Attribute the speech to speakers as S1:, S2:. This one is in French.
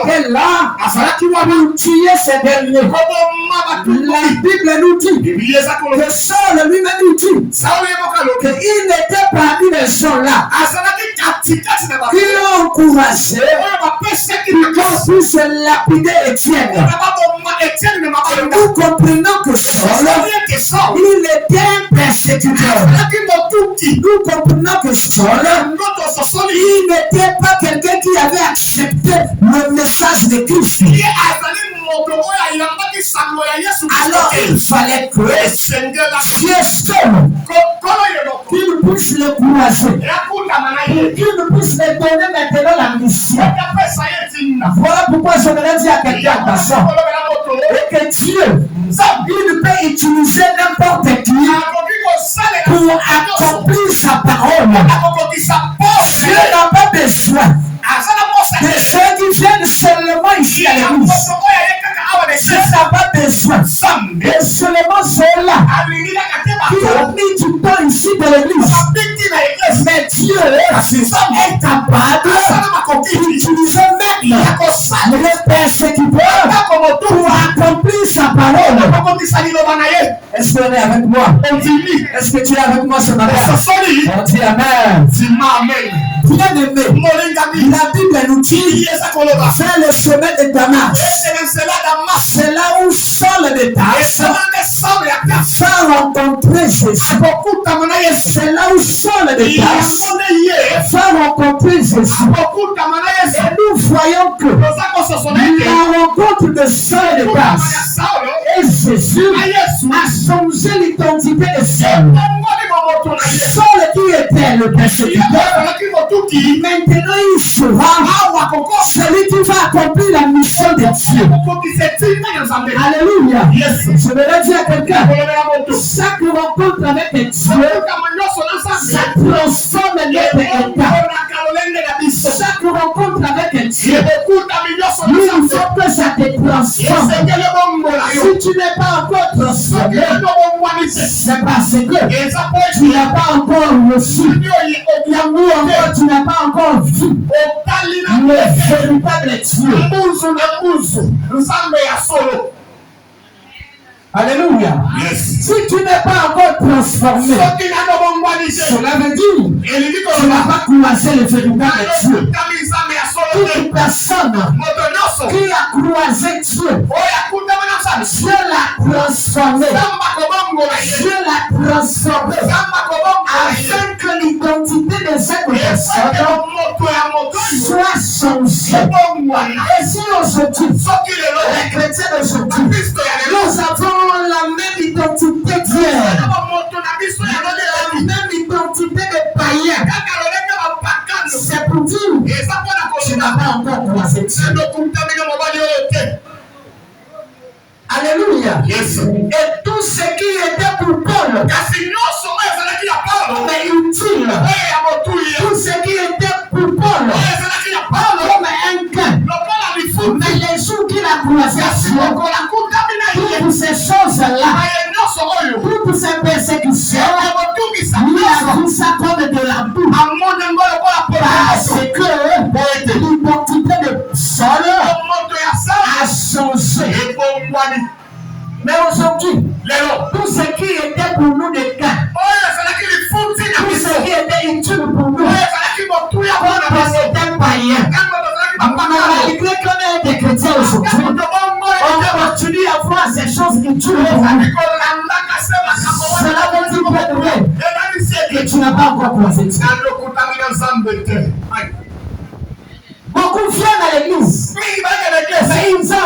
S1: était là pour tuer ces derniers. La Bible nous dit que Saul lui-même nous dit qu'il n'était pas une gens là qui l'ont encouragé pour qu'on puisse lapider Étienne. Et nous comprenons que Saul, il était un persécuteur. Nous comprenons que Saul, il n'était pas quelqu'un qui avait accepté le message de Christ. Alors il fallait que Dieu seul qu'il puisse l'encourager, qu'il puisse lui donner maintenant la mission. Voilà pourquoi j'aimerais dire à quelqu'un, attention, et que Dieu, il peut utiliser n'importe qui pour accomplir sa parole. Dieu n'a pas besoin de ceux qui viennent seulement ici à l'église. Dieu n'a pas besoin de seulement ceux-là qui ont mis du temps ici dans l'église. Mais Dieu est capable d'utiliser même les persécuteurs pour accomplir sa parole. Est-ce que tu es avec moi? Est-ce que tu es avec moi ce matin? On dit Amen. Bien-aimé, la Bible nous dit faire le chemin de Damas. C'est là où Saul de Tarse va rencontrer Jésus. C'est là où Saul de Tarse va rencontrer Jésus. Et nous voyons que la rencontre de Saul de Tarse et Jésus a changé l'identité de Saul. Saul qui était le persécuteur, maintenant il sera celui qui va accomplir la mission de Dieu. Alléluia. Je vais dire à quelqu'un, chaque rencontre avec Dieu, ça transforme notre état. Chaque rencontre avec Dieu, il faut que ça te transforme. Si tu n'es pas encore transformé, c'est parce que tu n'as pas encore reçu l'amour, encore tu n'as pas encore vu le véritable Dieu. Alléluia. Si tu n'es pas encore transformé, cela veut dire que tu n'as pas croisé le véritable Dieu. Toute personne qui a croisé Dieu, Dieu l'a transformé. Dieu l'a transformé afin que l'identité de cette personne soit changée. Et si aujourd'hui, les chrétiens d'aujourd'hui, nous avons la même identité d'hier, la même identité de païen, c'est pour dire que tu n'as pas encore croisé Dieu. Alléluia. Et tout ce qui était pour Paul, mais utile, tout ce qui était pour Paul, comme un gain, mais les jours qu'il a croisé, toutes ces choses-là, toutes ces persécutions, il a vu ça comme de la boue. Parce que l'identité de Saul a changé. Mais aujourd'hui, tout ce qui était pour nous des cas, tout ce qui était utile pour nous, c'était païen. Malgré qu'on est des chrétiens aujourd'hui, on continue à voir ces choses utiles pour nous. Cela veut dire que tu n'as pas encore croisé Dieu. Beaucoup viennent à l'église, mais ils ont